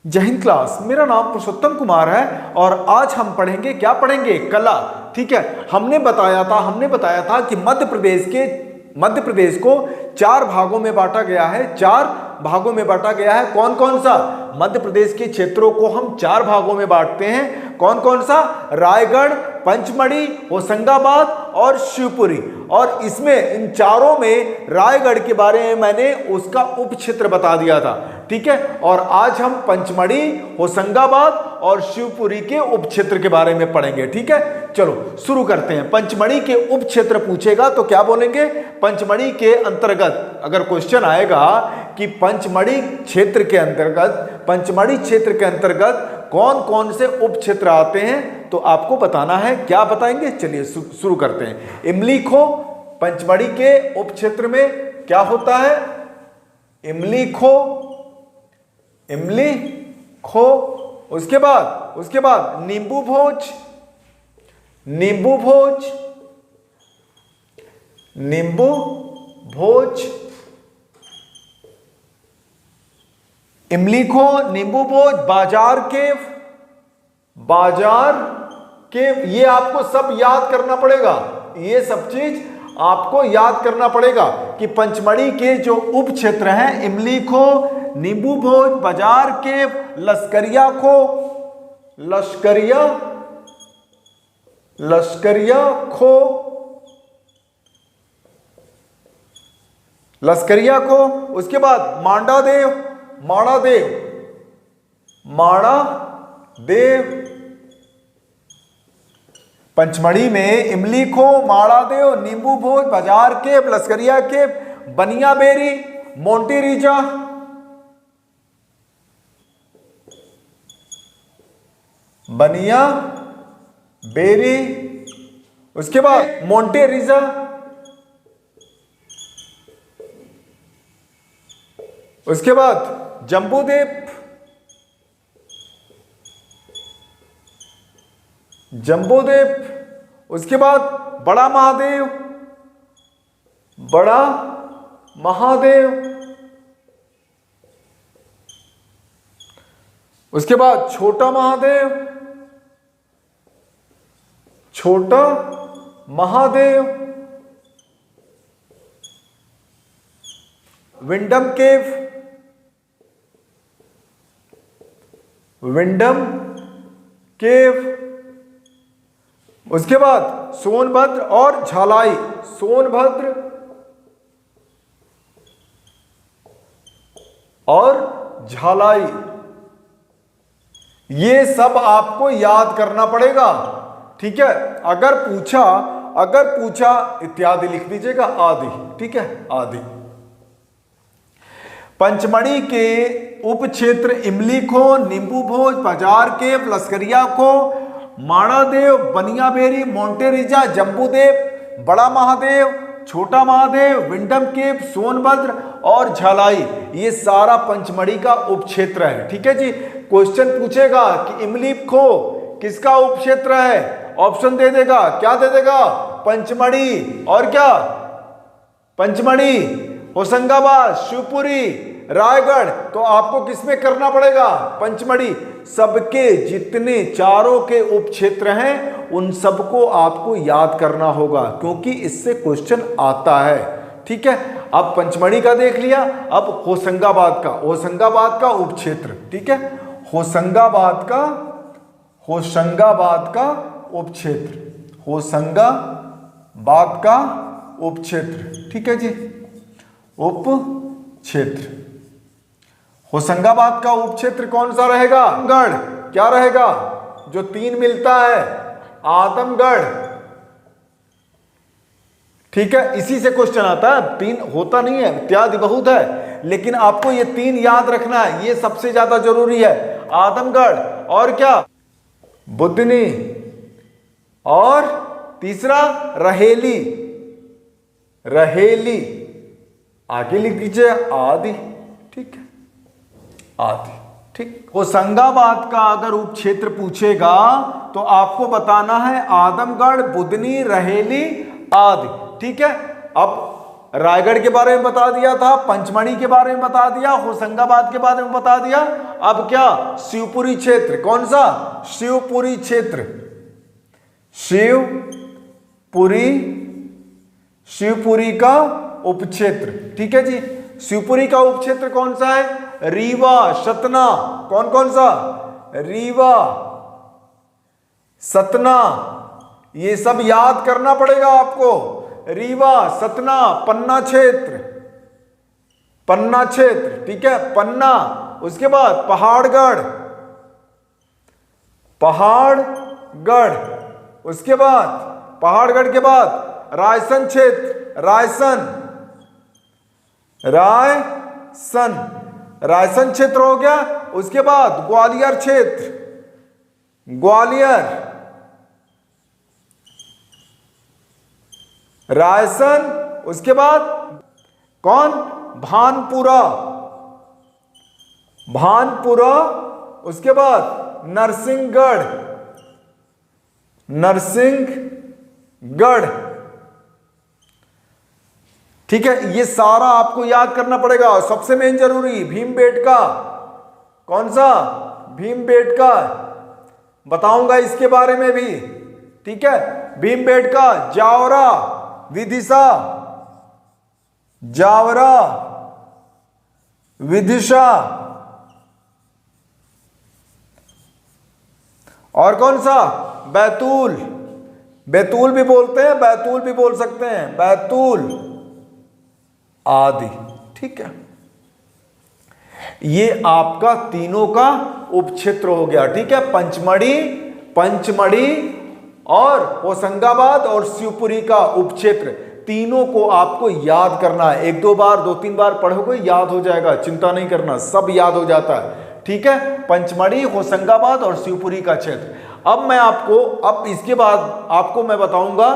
जय हिंद क्लास, मेरा नाम पुरुषोत्तम कुमार है और आज हम पढ़ेंगे, क्या पढ़ेंगे? कला। ठीक है, हमने बताया था कि मध्य प्रदेश को 4 भागों में बांटा गया है। 4 भागों में बांटा गया है। कौन कौन सा? मध्य प्रदेश के क्षेत्रों को हम 4 भागों में बांटते हैं। कौन कौन सा? रायगढ़, पंचमढ़ी, होशंगाबाद और शिवपुरी। और इसमें इन चारों में रायगढ़ के बारे में मैंने उसका उप क्षेत्र बता दिया था। ठीक है, और आज हम पंचमढ़ी, होशंगाबाद और शिवपुरी के उप क्षेत्र के बारे में पढ़ेंगे। ठीक है, चलो शुरू करते हैं। पंचमढ़ी के उप क्षेत्र पूछेगा तो क्या बोलेंगे? पंचमढ़ी के अंतर्गत अगर क्वेश्चन आएगा कि पंचमढ़ी क्षेत्र के अंतर्गत कौन कौन से उप क्षेत्र आते हैं तो आपको बताना है। क्या बताएंगे? चलिए शुरू करते हैं। इमली खो पंचमढ़ी के उप क्षेत्र में क्या होता है? इमली खो। उसके बाद नींबू भोज। इमली खो, नींबू भोज, बाजार केव। ये आपको सब याद करना पड़ेगा। ये सब चीज आपको याद करना पड़ेगा कि पंचमढ़ी के जो उप क्षेत्र हैं, इमली खो, नींबू भोज, बाजार केव, लश्करिया खो। उसके बाद माणा देव। पंचमढ़ी में इमली खो, माणा देव, नींबू भोज, बाजार केव, लश्करिया केव, बनिया बेरी, मोंटी रीजा, उसके बाद मोंटे रीजा, उसके बाद जम्बूद्वीप, उसके बाद बड़ा महादेव, उसके बाद छोटा महादेव, विंडम केव, उसके बाद सोनभद्र और झालाई, ये सब आपको याद करना पड़ेगा। ठीक है, अगर पूछा इत्यादि लिख दीजिएगा, आदि। ठीक है, आदि। पंचमढ़ी के उप क्षेत्र इमली खो, नींबू भोज, बाजार केव, लश्करिया खो, माणा देव, बनिया बेरी, मोंटे रीजा, जम्बूद्वीप, बड़ा महादेव, छोटा महादेव, विंडम केव, सोनभद्र और झालाई, ये सारा पंचमढ़ी का उप क्षेत्र है। ठीक है जी। क्वेश्चन पूछेगा कि इमली खो किसका उप क्षेत्र है? ऑप्शन दे देगा। क्या दे देगा? पंचमढ़ी। और क्या? पंचमढ़ी, होशंगाबाद, शिवपुरी, रायगढ़। तो आपको किसमें करना पड़ेगा? पंचमढ़ी। सबके जितने चारों के उप क्षेत्र हैं उन सबको आपको याद करना होगा, क्योंकि इससे क्वेश्चन आता है। ठीक है, अब पंचमढ़ी का देख लिया, अब होशंगाबाद का उप क्षेत्र। ठीक है, होशंगाबाद का उप क्षेत्र। ठीक है जी, उप क्षेत्र। होशंगाबाद का उप क्षेत्र कौन सा रहेगा? गढ़। क्या रहेगा? जो 3 मिलता है, आदमगढ़। ठीक है, इसी से क्वेश्चन आता है। 3 होता नहीं है, इत्यादि बहुत है, लेकिन आपको ये 3 याद रखना है, ये सबसे ज्यादा जरूरी है। आदमगढ़ और क्या? बुधनी और तीसरा रहेली। आगे लिख दीजिए आदि। ठीक है, आदि। ठीक। होशंगाबाद का अगर उप क्षेत्र पूछेगा तो आपको बताना है आदमगढ़, बुधनी, रहेली, आदि। ठीक है, अब रायगढ़ के बारे में बता दिया था, पंचमढ़ी के बारे में बता दिया, होशंगाबाद के बारे में बता दिया। अब क्या, शिवपुरी क्षेत्र, कौन सा, शिवपुरी क्षेत्र, शिवपुरी का उपक्षेत्र। ठीक है जी, शिवपुरी का उपक्षेत्र कौन सा है, रीवा, सतना, कौन कौन सा, रीवा, सतना, ये सब याद करना पड़ेगा आपको। रीवा, सतना, पन्ना क्षेत्र, पन्ना क्षेत्र, ठीक है, पन्ना। उसके बाद पहाड़गढ़, पहाड़गढ़, उसके बाद पहाड़गढ़ के बाद रायसन क्षेत्र, रायसन, रायसन, रायसन क्षेत्र हो गया। उसके बाद ग्वालियर क्षेत्र, ग्वालियर, रायसन। उसके बाद कौन, भानपुरा, भानपुरा। उसके बाद नरसिंहगढ़, नरसिंहगढ़। ठीक है, ये सारा आपको याद करना पड़ेगा। और सबसे मेन जरूरी भीमबेटका, कौन सा, भीमबेटका, बताऊंगा इसके बारे में भी। ठीक है, भीमबेटका, जावरा, विदिशा, जावरा, विदिशा। और कौन सा, बैतूल, बैतूल भी बोलते हैं, बैतूल भी बोल सकते हैं, बैतूल आदि। ठीक है, ये आपका तीनों का उपक्षेत्र हो गया। ठीक है, पंचमढ़ी, पंचमढ़ी और होशंगाबाद और शिवपुरी का उपक्षेत्र, तीनों को आपको याद करना है। एक दो बार, दो तीन बार पढ़ोगे याद हो जाएगा, चिंता नहीं करना, सब याद हो जाता है। ठीक है, पंचमढ़ी, होशंगाबाद और शिवपुरी का क्षेत्र। अब मैं आपको, अब इसके बाद आपको मैं बताऊंगा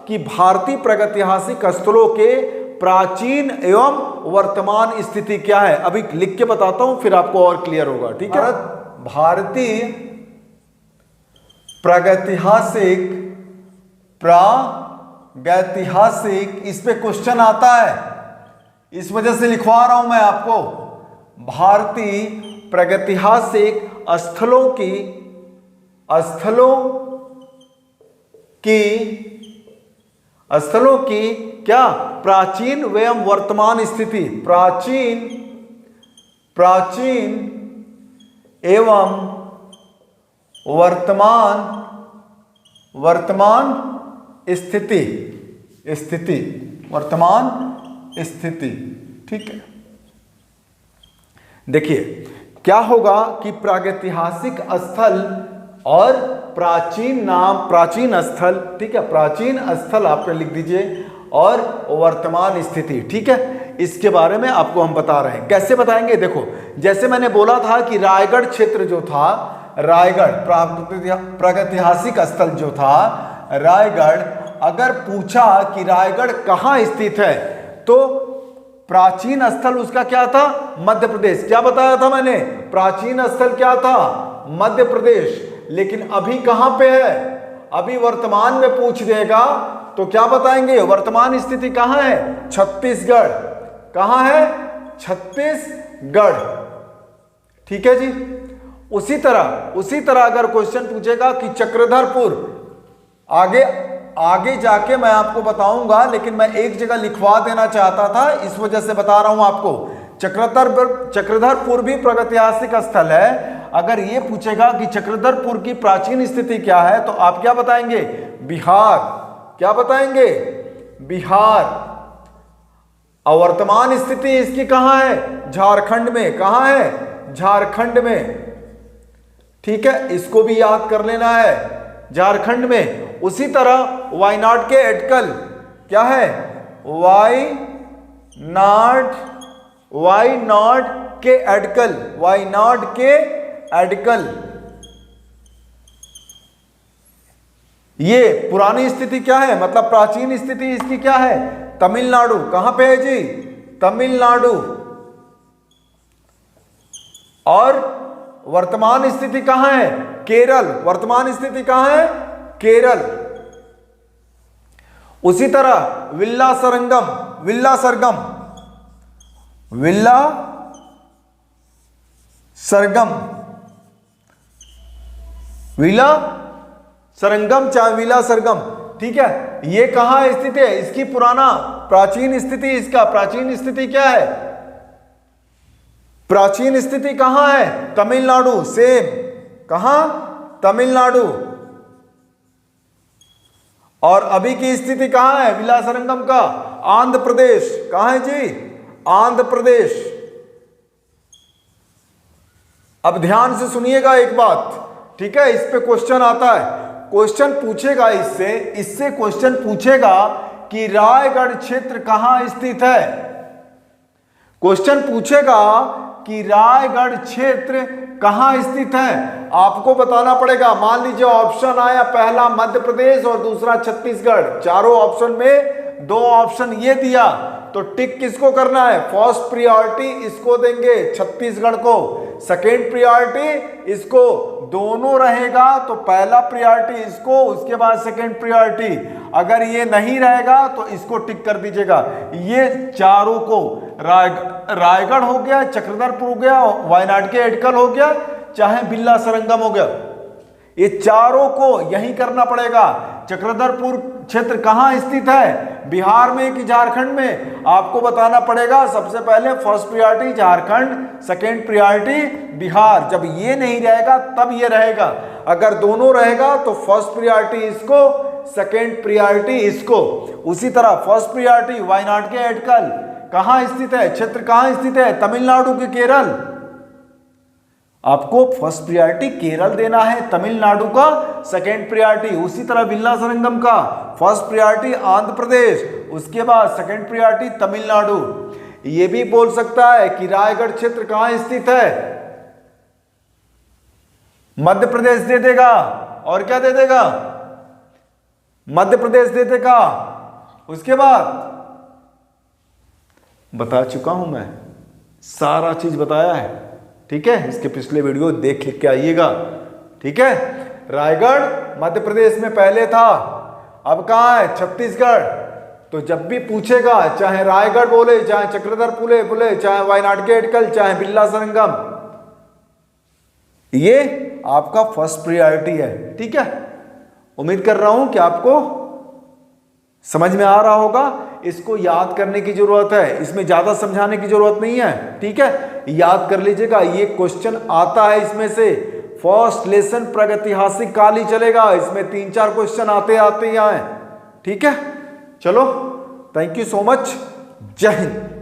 कि भारतीय प्रागैतिहासिक स्थलों के प्राचीन एवं वर्तमान स्थिति क्या है। अभी लिख के बताता हूं, फिर आपको और क्लियर होगा। ठीक है, भारतीय प्रागैतिहासिक, प्रागैतिहासिक, इस पे क्वेश्चन आता है, इस वजह से लिखवा रहा हूं मैं आपको। भारतीय प्रागैतिहासिक स्थलों की, स्थलों की क्या, प्राचीन एवं वर्तमान स्थिति, प्राचीन, प्राचीन एवं वर्तमान, वर्तमान स्थिति, स्थिति, वर्तमान स्थिति। ठीक है, देखिए क्या होगा कि प्रागैतिहासिक स्थल और प्राचीन नाम, प्राचीन स्थल, ठीक है, प्राचीन स्थल आप लिख दीजिए, और वर्तमान स्थिति। ठीक है, इसके बारे में आपको हम बता रहे हैं। कैसे बताएंगे, देखो जैसे मैंने बोला था कि रायगढ़ क्षेत्र जो था, रायगढ़ प्रागैतिहासिक स्थल जो था रायगढ़, अगर पूछा कि रायगढ़ कहाँ स्थित है तो प्राचीन स्थल उसका क्या था, मध्य प्रदेश। क्या बताया था मैंने, प्राचीन स्थल क्या था, मध्य प्रदेश। लेकिन अभी कहां पे है, अभी वर्तमान में पूछ देगा तो क्या बताएंगे, वर्तमान स्थिति कहां है, छत्तीसगढ़। कहां है, छत्तीसगढ़। ठीक है जी। उसी तरह अगर क्वेश्चन पूछेगा कि चक्रधरपुर, आगे जाके मैं आपको बताऊंगा, लेकिन मैं एक जगह लिखवा देना चाहता था, इस वजह से बता रहा हूं आपको। चक्रधरपुर भी प्रागैतिहासिक स्थल है। अगर ये पूछेगा कि चक्रधरपुर की प्राचीन स्थिति क्या है तो आप क्या बताएंगे, बिहार। क्या बताएंगे, बिहार। और वर्तमान स्थिति इसकी कहां है, झारखंड में। कहां है, झारखंड में। ठीक है, इसको भी याद कर लेना है, झारखंड में। उसी तरह वायनाड के अटकल, क्या है, वायनाड के अटकल, वायनाड के अटकल। ये पुरानी स्थिति क्या है, मतलब प्राचीन स्थिति इसकी क्या है, तमिलनाडु। कहां पे है जी, तमिलनाडु। और वर्तमान स्थिति कहां है, केरल। वर्तमान स्थिति कहां है, केरल। उसी तरह विल्ला सरंगम, विल्ला सरगम, विल्ला सरगम, विला सरंगम चाहे विला सरगम, ठीक है। ये कहां स्थित है, इसकी पुराना प्राचीन स्थिति, इसका प्राचीन स्थिति क्या है, प्राचीन स्थिति कहां है, तमिलनाडु, सेम कहां, तमिलनाडु। और अभी की स्थिति कहां है विला सरंगम का, आंध्र प्रदेश, कहां है जी, आंध्र प्रदेश। अब ध्यान से सुनिएगा एक बात, ठीक है, इस पे क्वेश्चन आता है, क्वेश्चन पूछेगा इससे, इससे क्वेश्चन पूछेगा कि रायगढ़ क्षेत्र कहां स्थित है, क्वेश्चन पूछेगा कि रायगढ़ क्षेत्र कहां स्थित है, आपको बताना पड़ेगा। मान लीजिए ऑप्शन आया, पहला मध्य प्रदेश और दूसरा छत्तीसगढ़, चारों ऑप्शन में दो ऑप्शन ये दिया, तो टिक किसको करना है, फर्स्ट प्रायोरिटी इसको देंगे छत्तीसगढ़ को, सेकेंड प्रायोरिटी इसको, दोनों रहेगा तो पहला प्रायोरिटी इसको, उसके बाद सेकेंड प्रायोरिटी, अगर ये नहीं रहेगा तो इसको टिक कर दीजिएगा। ये चारों को, रायगढ़ हो गया, चक्रधरपुर हो गया, वायनाड के एटकल हो गया, चाहे बिल्ला सरंगम हो गया, ये चारों को यही करना पड़ेगा। चक्रधरपुर क्षेत्र कहां स्थित है, बिहार में कि झारखंड में, आपको बताना पड़ेगा। सबसे पहले first priority Jharkhand, second priority Bihar. जब ये नहीं रहेगा तब ये रहेगा, अगर दोनों रहेगा तो फर्स्ट प्रायोरिटी इसको, सेकेंड प्रायोरिटी इसको। उसी तरह फर्स्ट प्रायोरिटी वायनाड के एटकल कहां स्थित है, क्षेत्र कहां स्थित है, तमिलनाडु के केरल, आपको फर्स्ट प्रायोरिटी केरल देना है तमिलनाडु का, सेकेंड प्रायोरिटी। उसी तरह विल्ला सरंगम का फर्स्ट प्रायोरिटी आंध्र प्रदेश, उसके बाद सेकेंड प्रायोरिटी तमिलनाडु। ये भी बोल सकता है कि रायगढ़ क्षेत्र कहां स्थित है, मध्य प्रदेश दे देगा, और क्या दे देगा, मध्य प्रदेश दे देगा। उसके बाद बता चुका हूं मैं, सारा चीज बताया है, ठीक है, इसके पिछले वीडियो देख लिख के आइएगा, ठीक है। रायगढ़ मध्य प्रदेश में पहले था, अब कहां है, छत्तीसगढ़। तो जब भी पूछेगा, चाहे रायगढ़ बोले, चाहे चक्रधरपुर बोले, चाहे वायनाड के एटकल, चाहे बिल्ला सरंगम, ये आपका फर्स्ट प्रायोरिटी है, ठीक है। उम्मीद कर रहा हूं कि आपको समझ में आ रहा होगा। इसको याद करने की जरूरत है, इसमें ज्यादा समझाने की जरूरत नहीं है, ठीक है, याद कर लीजिएगा। ये क्वेश्चन आता है इसमें से, फर्स्ट लेसन प्रागैतिहासिक काल ही चलेगा, इसमें 3-4 क्वेश्चन आते आते ही आए, ठीक है। चलो, थैंक यू सो मच, जय हिंद।